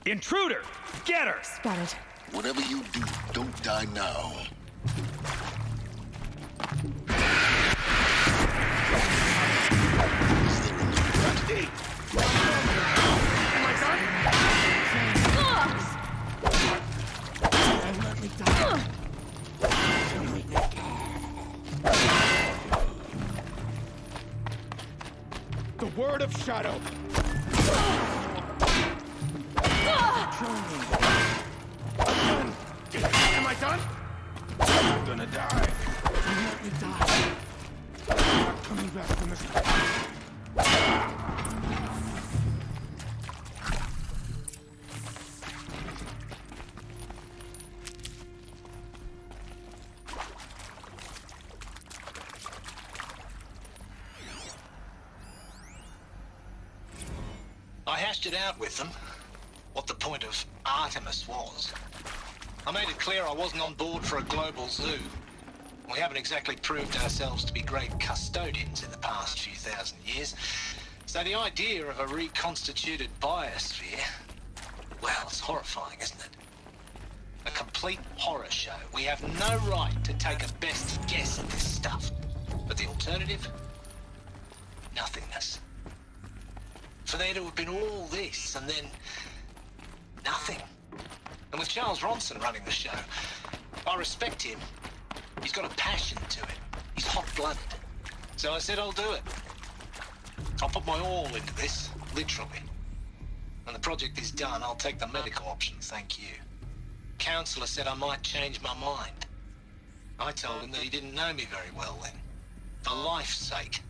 Intruder! Get her! Spotted. Whatever you do, don't die now. The word of Shadow! Am I done? I'm gonna die. Don't let me die. I'm not coming back from this. I hashed it out with them, what the point of Artemis was. I made it clear I wasn't on board for a global zoo. We haven't exactly proved ourselves to be great custodians in the past few thousand years. So the idea of a reconstituted biosphere, well, it's horrifying, isn't it? A complete horror show. We have no right to take a best guess at this stuff. But the alternative? Nothingness. For there to have been all this, and then nothing. And with Charles Ronson running the show, I respect him. He's got a passion to it. He's hot-blooded. So I said I'll do it. I'll put my all into this, literally. When the project is done, I'll take the medical option, thank you. Counselor said I might change my mind. I told him that he didn't know me very well then. For life's sake,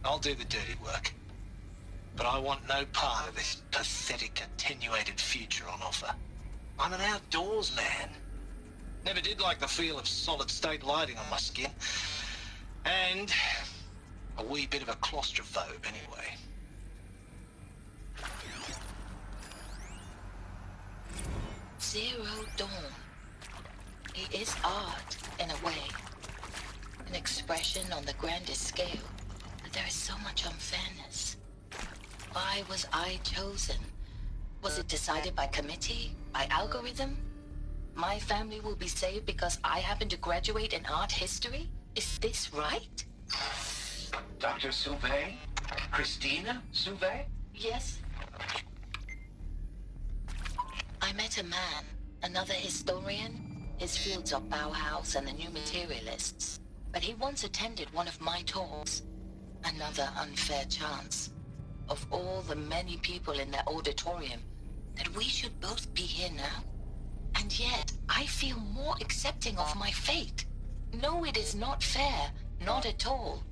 I'll do the dirty work. But I want no part of this pathetic, attenuated future on offer. I'm an outdoors man. Never did like the feel of solid-state lighting on my skin. And a wee bit of a claustrophobe, anyway. Zero Dawn. It is art, in a way. An expression on the grandest scale. But there is so much unfairness. Why was I chosen? Was it decided by committee? By algorithm? My family will be saved because I happen to graduate in art history? Is this right? Dr. Sauvé? Christina Sauvé? Yes. I met a man, another historian. His fields are Bauhaus and the New Materialists. But he once attended one of my talks. Another unfair chance. Of all the many people in that auditorium, that we should both be here now. And yet, I feel more accepting of my fate. No, it is not fair, not at all.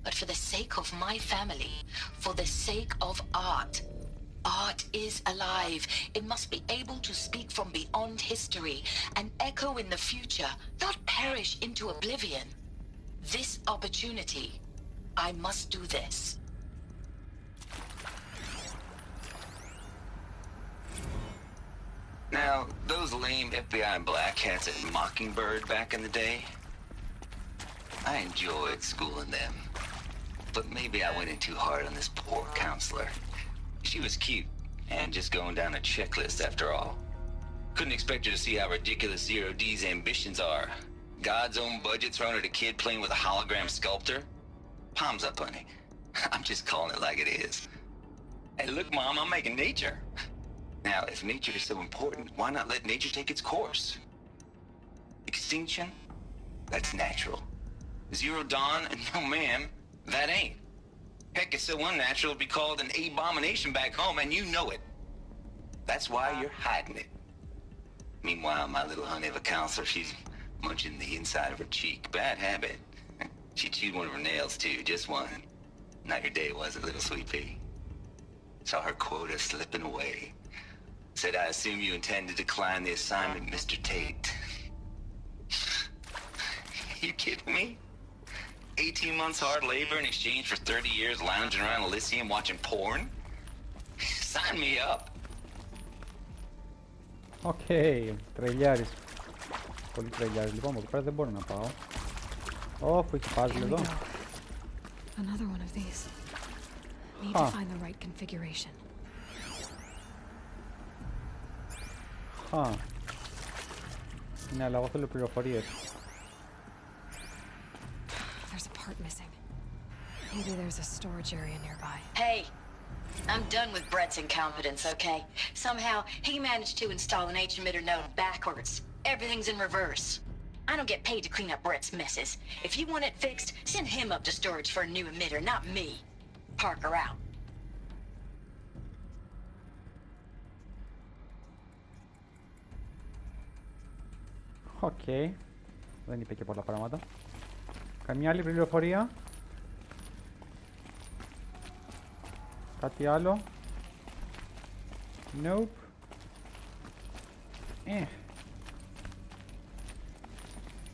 But for the sake of my family, for the sake of art. Art is alive. It must be able to speak from beyond history and echo in the future, not perish into oblivion. This opportunity, I must do this. Now, those lame FBI black hats at Mockingbird back in the day, I enjoyed schooling them. But maybe I went in too hard on this poor counselor. She was cute, and just going down a checklist after all. Couldn't expect her to see how ridiculous Zero D's ambitions are. God's own budget thrown at a kid playing with a hologram sculptor? Palms up, honey. I'm just calling it like it is. Hey, look, Mom, I'm making nature. Now, if nature is so important, why not let nature take its course? Extinction? That's natural. Zero Dawn? No, ma'am, that ain't. Heck, it's so unnatural to be called an abomination back home, and you know it. That's why you're hiding it. Meanwhile, my little honey of a counselor, she's munching the inside of her cheek. Bad habit. She chewed one of her nails, too, just one. Not your day, was it, little sweet pea? Saw her quota slipping away. Said, I assume you intend to decline the assignment, Mr. Tate. You kidding me? 18 months hard labor in exchange for 30 years lounging around Elysium watching porn? Sign me up. Οκ, τρελιάρης. Πολύ τρελιάρης. Λοιπόν, εδώ πέρα δεν μπορώ να πάω. Όπου έχει puzzle εδώ. Another one of these. Need to find the right configuration. Αχα. Ναι, αλλά εγώ θέλω πληροφορίες. There's a part missing. Maybe there's a storage area nearby. Hey, I'm done with Brett's incompetence, okay? Somehow, he managed to install an H-emitter node backwards. Everything's in reverse. I don't get paid to clean up Brett's messes. If you want it fixed, send him up to storage for a new emitter, not me. Parker out. Οκ. Δεν είπε και πολλά πράγματα. Καμιά άλλη πληροφορία? Κάτι άλλο? Nope.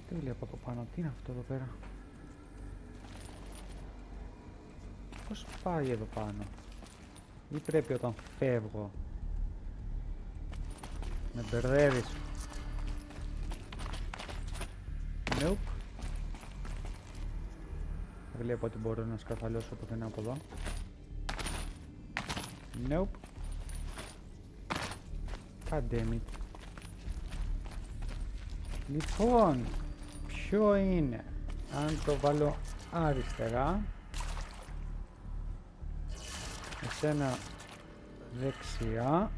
Τι βλέπω από πάνω, τι είναι αυτό εδώ πέρα? Πώς πάει εδώ πάνω? Ή πρέπει όταν φεύγω? Με μπερδεύεις. Nope. Δεν βλέπω ότι μπορώ να σκαθαλώσω πουθενά από εδώ. Nope. God damn it. Λοιπόν, ποιο είναι? Αν το βάλω αριστερά, εσένα δεξιά,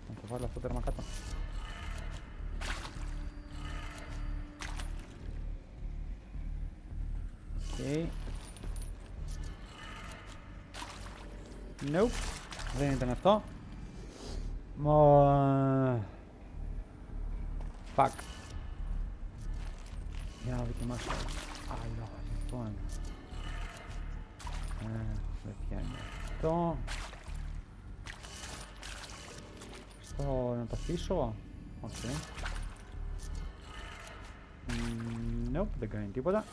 να το βάλω αυτό τέρμα κάτω. Okay. Nope. Δεν ήταν αυτό. Fuck. Για να δοκιμάσω άλλο. Λοιπόν. Δεν πιάνει αυτό. Στο να το αφήσω. Okay. Nope, δεν κάνει τίποτα.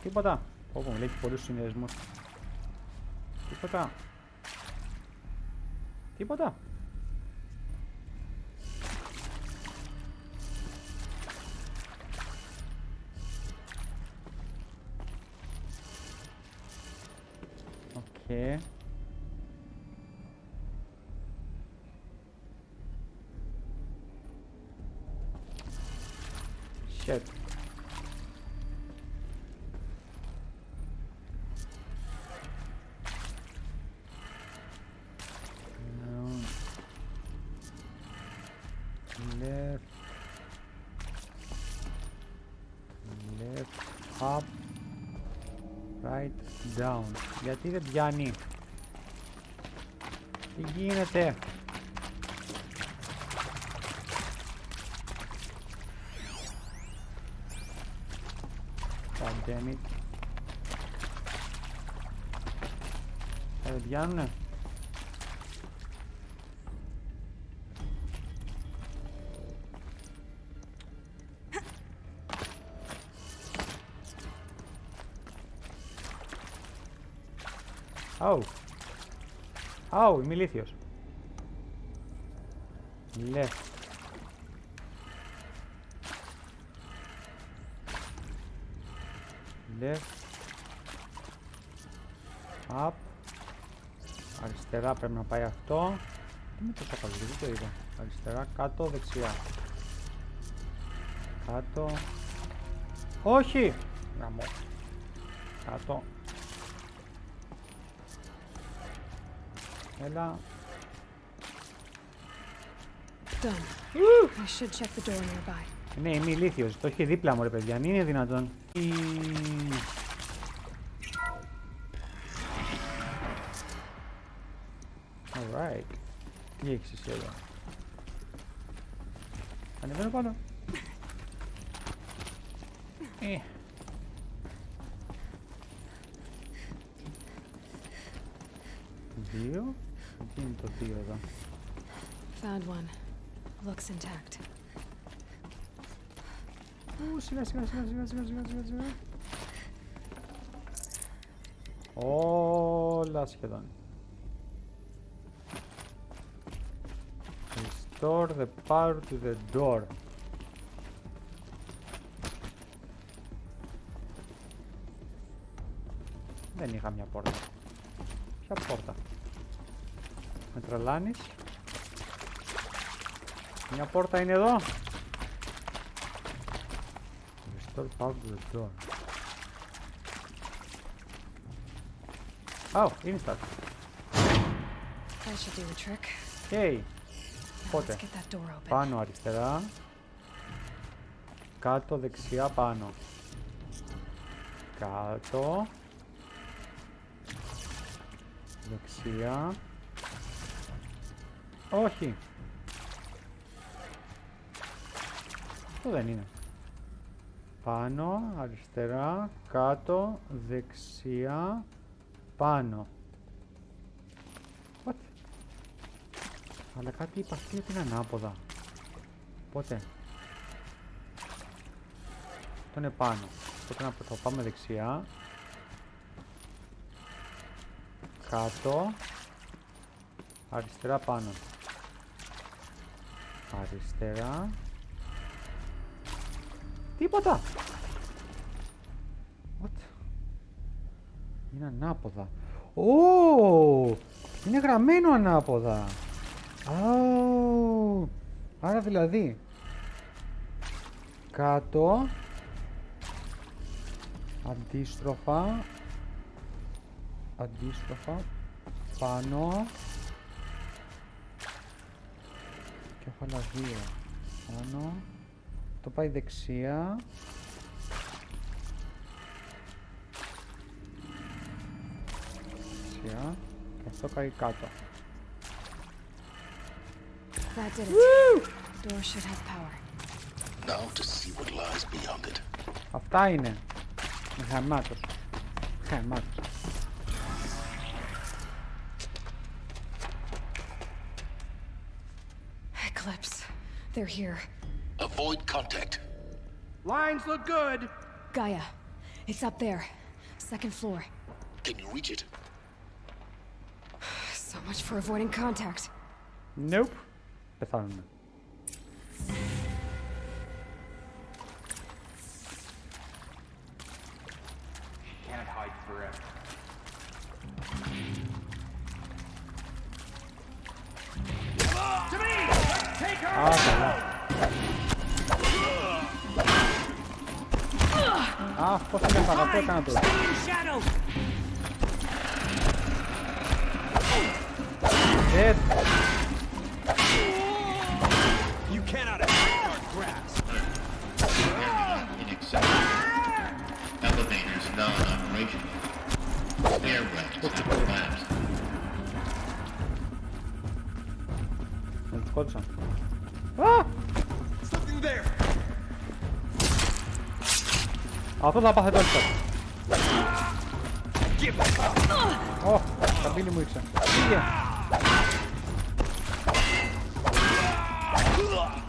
Τίποτα. Όπου μου λέει και πολλούς συνδυασμούς. Τίποτα. Τίποτα. Οκ. Shit. Up, right, down. Γιατί δεν πιάνει? Τι γίνεται? God damn it. Δεν πιάνουνε? Oh. Oh, είμαι ηλίθιος. Left. Left. Up. Αριστερά πρέπει να πάει αυτό. Τι με τόσο καλό, δεν το είδα. Αριστερά, κάτω, δεξιά. Κάτω. Όχι! Γαμώ. Κάτω. Έλα. Done. I should check the door nearby. Ναι, είμαι ηλίθιος. Το έχει δίπλα μου, ρε παιδιά. Αν είναι δυνατόν. Alright. Τι έχεις εσύ εδώ? Ανεβαίνω πάνω. Δύο. Τι είναι το δύο εδώ? Found one. Looks intact. Σιγά. Όλα σχεδόν. Restore the power to the door. Δεν είχα μια πόρτα. Ποια πόρτα? Με τρελάνεις? Μια πόρτα είναι εδώ. Restore power to the door. Oh, instant. That should do the trick. Okay. Now let's Πότε? get that door open. Πάνω αριστερά. Κάτω δεξιά πάνω. Κάτω. Δεξιά. Όχι. Αυτό δεν είναι. Πάνω, αριστερά, κάτω, δεξιά, πάνω. What? Αλλά κάτι είπα αυτή ότι είναι ανάποδα. Πότε? Αυτό είναι πάνω. Οπότε να το πάμε δεξιά. Κάτω. Αριστερά πάνω. Αριστερά. Τίποτα! What? Είναι ανάποδα. Ω! Είναι γραμμένο ανάποδα. Oh. Άρα δηλαδή κάτω, αντίστροφα, πάνω και έχω άλλα δύο. Πάνω, το πάει δεξιά, και αυτό πάει κάτω. That did it. Door should have power. Now to see what lies beyond it. Αυτά είναι. Γαμάτος. Γαμάτος. Eclipse. They're here. Avoid contact. Lines look good. Gaia. It's up there. Second floor. Can you reach it? So much for avoiding contact. Nope. Πεθάνουμε. Can't hide forever. To me! Let's take her! Α, καλά. Α, πώς θα με φάγα, πού έκανα τώρα. Dead. You cannot escape our grasp. Inacceptable. Elevators non-operational. Stairwells have collapsed. Με τους σκότωσαν. Α! Something there. Αυτό θα πάθετε όλοι σας. Give it up. Ω, τα μπίλη μου ήξε. Πήγε.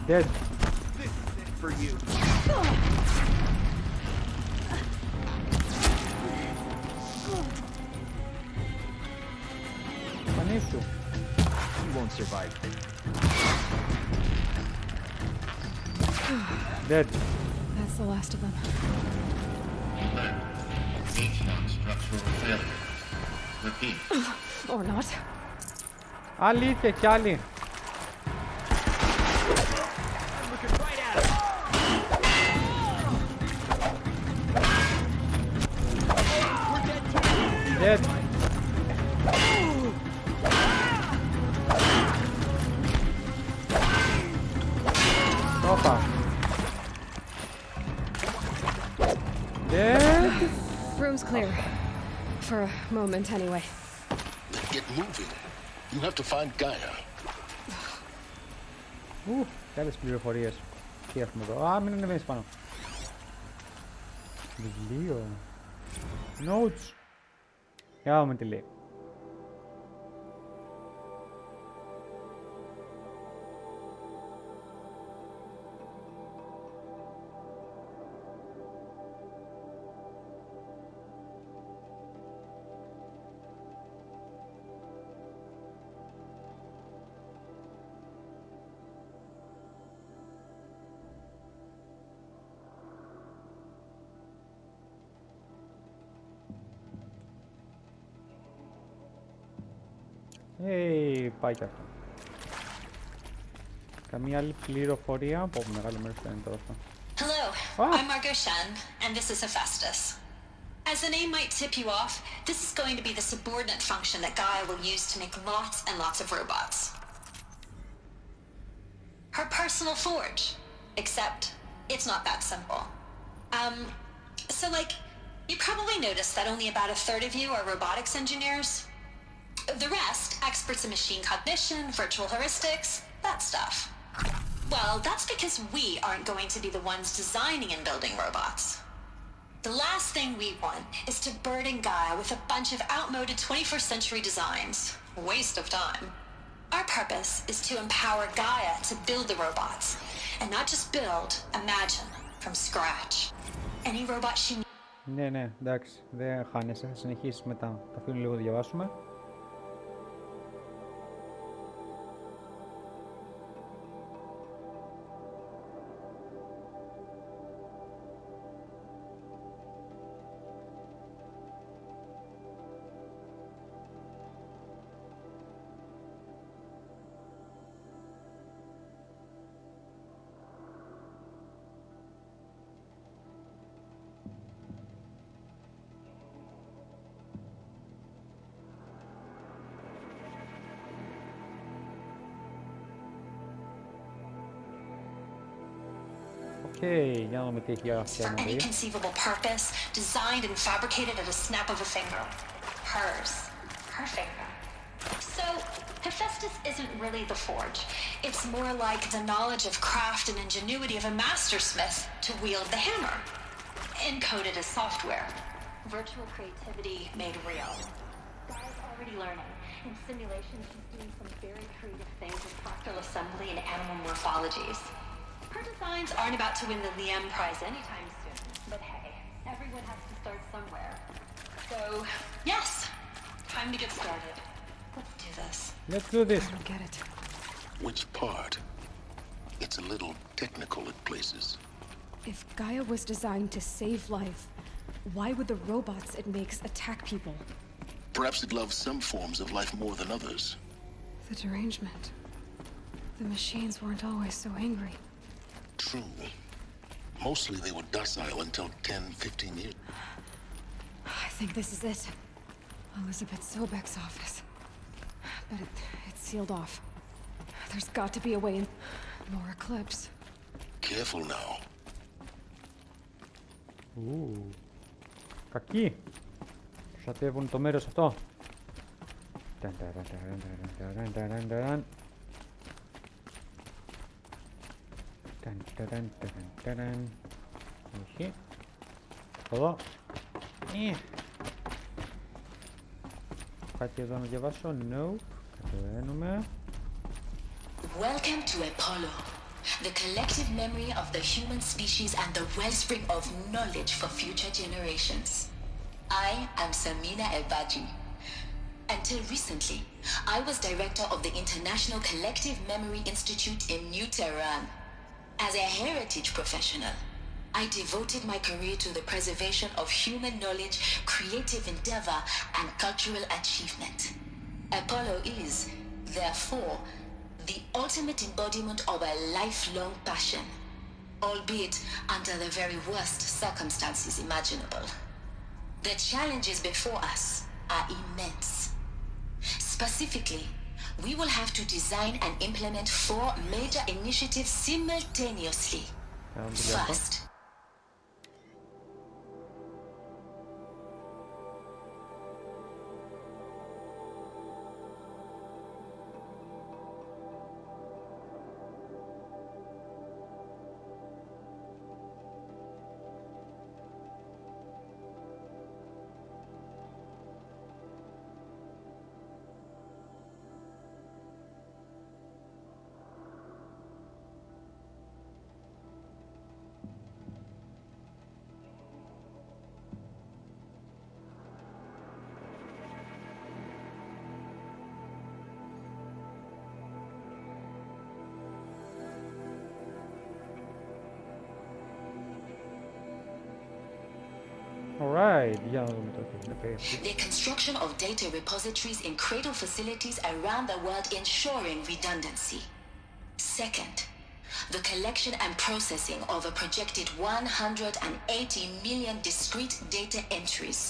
Dead. This is it for you. Πανίσου. You won't survive. Dead. That's the last of them. Alert. H-non structural failure. Repeat. Or not. Αλήθεια κι άλλοι. I'm looking right at it. We're dead too. Dead. Όπα. Dead. Room's clear. For a moment, anyway. Then get moving. You have to find Gaia. Και άλλες πληροφορίες. Τι έχουμε εδώ. Α, μην ανεβαίνεις πάνω. Βιβλίο. Notes. Για να δούμε τι λέει. Πάει και αυτό. Καμία άλλη πληροφορία από μεγάλο μέρος δεν είναι τώρα αυτό. Hello, Ah. I'm Margot Shen, and this is Hephaestus. As the name might tip you off, this is going to be the subordinate function that Gaia will use to make lots and lots of robots. Her personal forge. Except, it's not that simple. So like, you probably noticed that only about a third of you are robotics engineers. The rest, experts in machine cognition, virtual heuristics, that stuff. Well, that's because we aren't going to be the ones designing and building robots. The last thing we want is to burden Gaia with a bunch of outmoded 21st century designs. Waste of time. Our purpose is to empower Gaia to build the robots. And not just build, imagine, from scratch. Any robot she needs. Ναι, εντάξει, δεν χάνεσαι, θα συνεχίσεις μετά. Θα αφήνω λίγο να διαβάσουμε. Για να δούμε τι έχει For any conceivable purpose, designed and fabricated at a snap of a finger. Hers. Her finger. So, Hephaestus isn't really the forge. It's more like the knowledge of craft and ingenuity of a mastersmith to wield the hammer. Encoded as software. Virtual creativity made real. Guy's already learning. In simulation, she's doing some very creative things with fractal assembly and animal morphologies. Her designs aren't about to win the Liam Prize anytime soon, but hey, everyone has to start somewhere. So, yes, time to get started. Let's do this. Let's do this. I don't get it. Which part? It's a little technical at places. If Gaia was designed to save life, why would the robots it makes attack people? Perhaps it loves some forms of life more than others. The derangement. The machines weren't always so angry. True. Mostly they were docile until 10, 15 years. I think this is it. Elizabeth Sobek's office. But it's sealed off. There's got to be a way in. More Eclipse. Careful now. Κακοί. Προστατεύουν το μέρος αυτό. Όχι. Εδώ. Κάτι εδώ να διαβάσω. Nope. Κατεβαίνουμε. Welcome to Apollo, the collective memory of the human species and the wellspring of knowledge for future generations. I am Samina Ebaji. Until recently, I was director of the International Collective Memory Institute in New Tehran. As a heritage professional, I devoted my career to the preservation of human knowledge, creative endeavor, and cultural achievement. Apollo is, therefore, the ultimate embodiment of a lifelong passion, albeit under the very worst circumstances imaginable. The challenges before us are immense. Specifically, we will have to design and implement 4 major initiatives simultaneously. First, Alright, για να δούμε το τι είναι πέφτει. The construction of data repositories in cradle facilities around the world ensuring redundancy. Second, the collection and processing of a projected 180 million discrete data entries.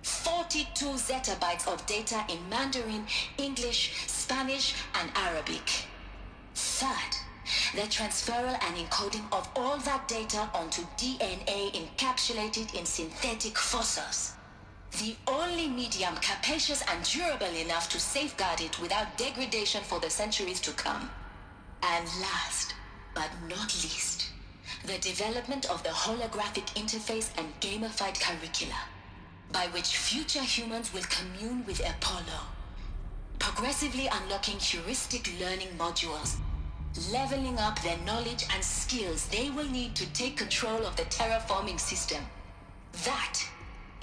42 zettabytes of data in Mandarin, English, Spanish, and Arabic. Third, the transferal and encoding of all that data onto DNA encapsulated in synthetic fossils. The only medium capacious and durable enough to safeguard it without degradation for the centuries to come. And last, but not least, the development of the holographic interface and gamified curricula, by which future humans will commune with Apollo, progressively unlocking heuristic learning modules, leveling up their knowledge and skills they will need to take control of the terraforming system. That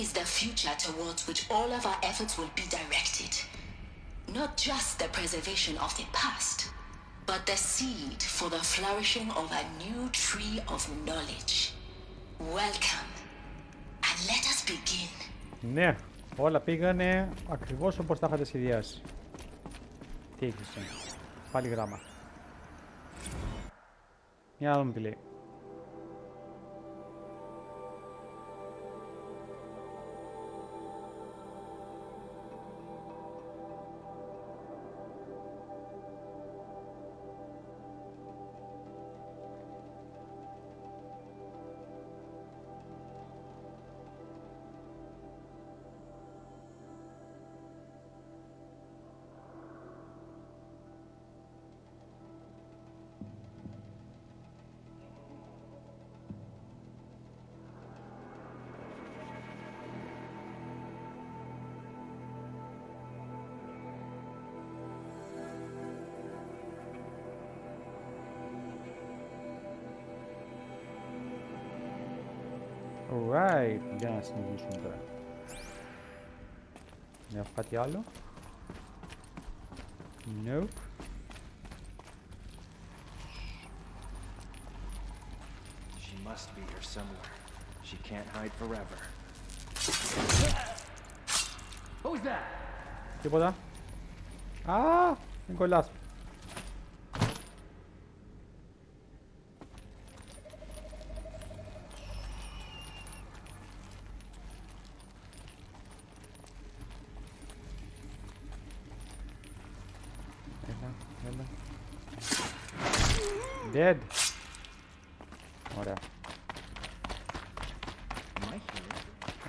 is the future towards which all of our efforts will be directed. Not just the preservation of the past, but the seed for the flourishing of a new tree of knowledge. Welcome, and let us begin. Ναι, όλα πήγανε ακριβώς όπως τα είχατε σχεδιάσει. Τι έχεις, πάλι γράμμα. Για να δούμε τι λέει. Alright, για να συνεχίσουμε τώρα. Να έχω κάτι άλλο. Nope. She must be here somewhere. She can't hide forever. Who's that? Τίποτα. Α, Νικολάς. Dead. Ωραία.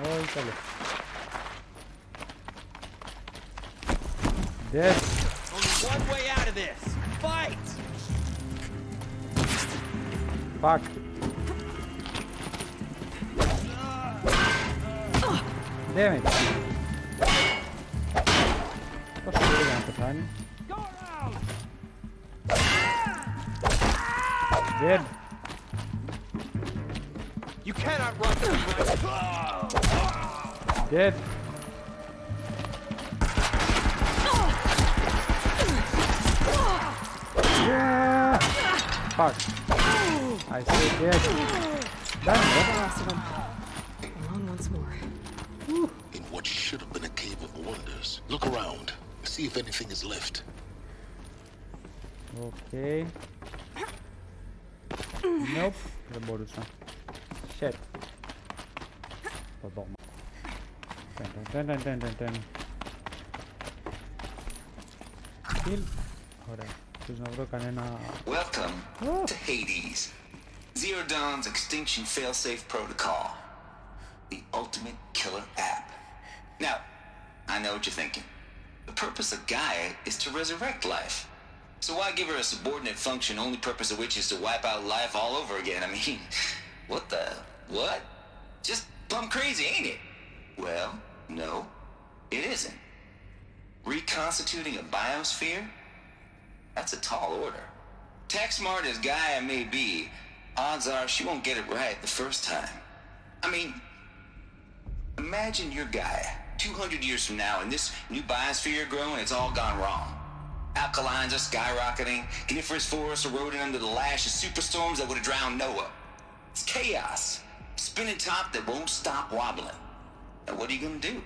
Όχι καλή. Dead. Only one way out of this. Fight! Fuck. Damn it. Πώς μπορεί να πεθάνει. Dead. You cannot run from my... Dead. Yeah. Fuck. I say dead. Done. Last of them. Along once more. In what should have been a cave of wonders. Look around. See if anything is left. Okay. Nope. Δεν μπορούσα. Shit. Το δώμα. Kill. Ωραία. Θες να βρω κανένα... Welcome to Hades. Zero Dawn's Extinction Failsafe Protocol. The ultimate killer app. Now, I know what you're thinking. The purpose of Gaia is to resurrect life. So why give her a subordinate function, only purpose of which is to wipe out life all over again? I mean, what the... what? Just plumb crazy, ain't it? Well, no, it isn't. Reconstituting a biosphere? That's a tall order. Tax smart as Gaia may be, odds are she won't get it right the first time. I mean, imagine you're Gaia, 200 years from now, and this new biosphere growing, it's all gone wrong. Alkalines are skyrocketing, coniferous forests eroding under the lash of superstorms that would have drowned Noah. It's chaos, spinning top that won't stop wobbling. And what are you gonna do?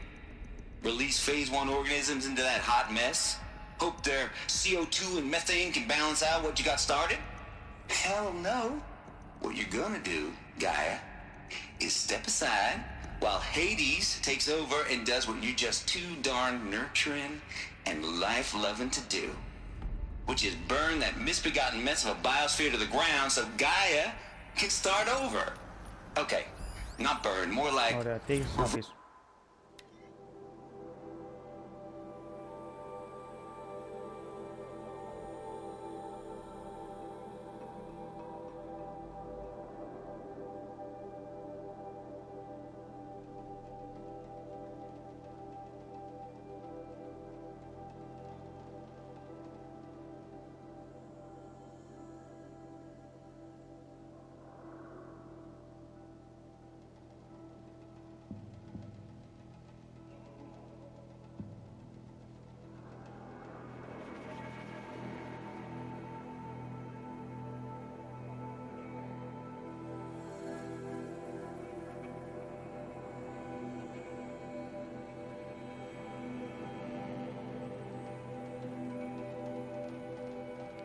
Release phase 1 organisms into that hot mess? Hope their CO2 and methane can balance out what you got started? Hell no. What you're gonna do, Gaia, is step aside while Hades takes over and does what you're just too darn nurturing and life-loving to do, which is burn that misbegotten mess of a biosphere to the ground so Gaia can start over. Okay, not burn, more like... Ωραία, τι έχεις να πεις?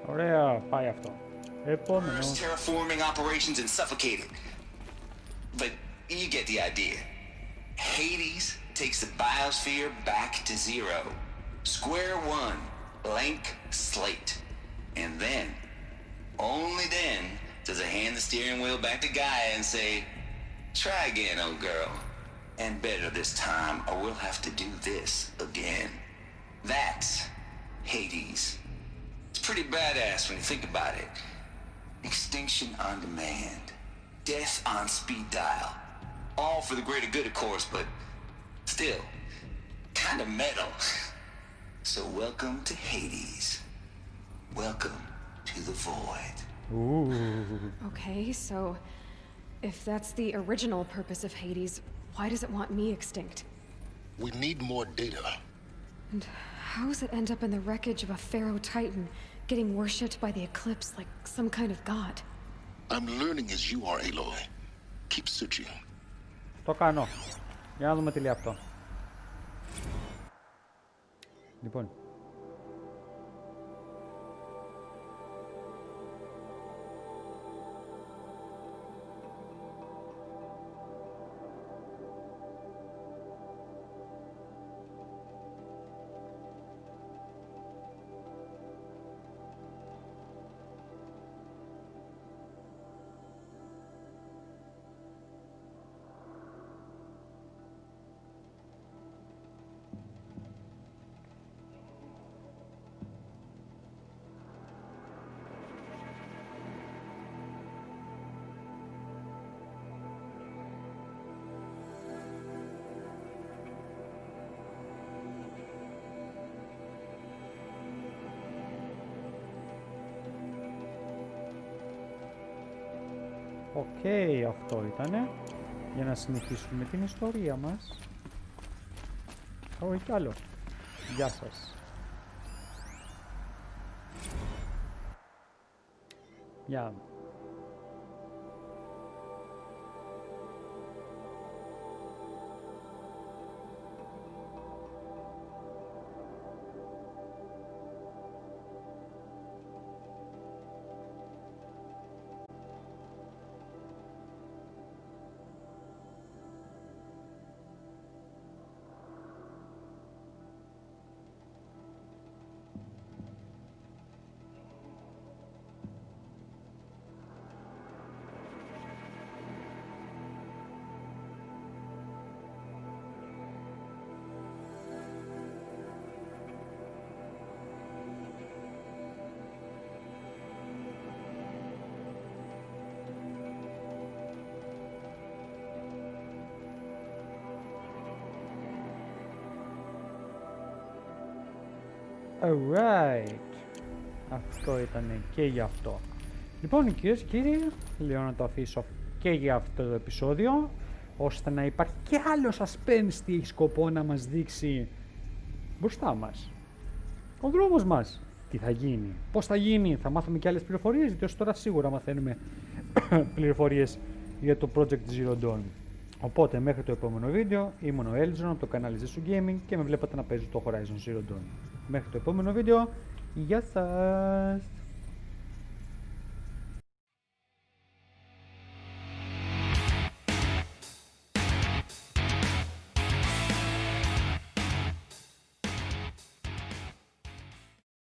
Ωραία, πάει αυτό. Επόμενος. Terraforming operations and suffocated. But you get the idea. Hades takes the biosphere back to zero. Square one, blank slate. And then, only then, does it hand the steering wheel back to Gaia and say, try again, old girl. And better this time, or we'll have to do this again. That's Hades. It's pretty badass when you think about it. Extinction on demand. Death on speed dial. All for the greater good, of course, but still, kind of metal. So welcome to Hades. Welcome to the void. Ooh. Okay, so if that's the original purpose of Hades, why does it want me extinct? We need more data. And how does it end up in the wreckage of a Pharaoh Titan, getting worshipped by the Eclipse like some kind of god? I'm learning as you are, Aloy. Keep searching. Το κάνω. Για να δούμε τι λέει αυτό. Λοιπόν. Οκ, αυτό ήτανε. Για να συνεχίσουμε την ιστορία μας. Όχι κι άλλο. Γεια σας. Γεια. Alright. Αυτό ήταν και για αυτό. Λοιπόν, κυρίες και κύριοι, λέω να το αφήσω και για αυτό το επεισόδιο, ώστε να υπάρχει και άλλο suspense τι έχει σκοπό να μας δείξει μπροστά μας. Ο δρόμος μας. Τι θα γίνει, πώς θα γίνει, θα μάθουμε και άλλες πληροφορίες, γιατί ως τώρα σίγουρα μαθαίνουμε πληροφορίες για το Project Zero Dawn. Οπότε μέχρι το επόμενο βίντεο ήμουν ο eljorn από το κανάλι Zesu Gaming και με βλέπατε να παίζω το Horizon Zero Dawn. Μέχρι το επόμενο βίντεο, γεια σας!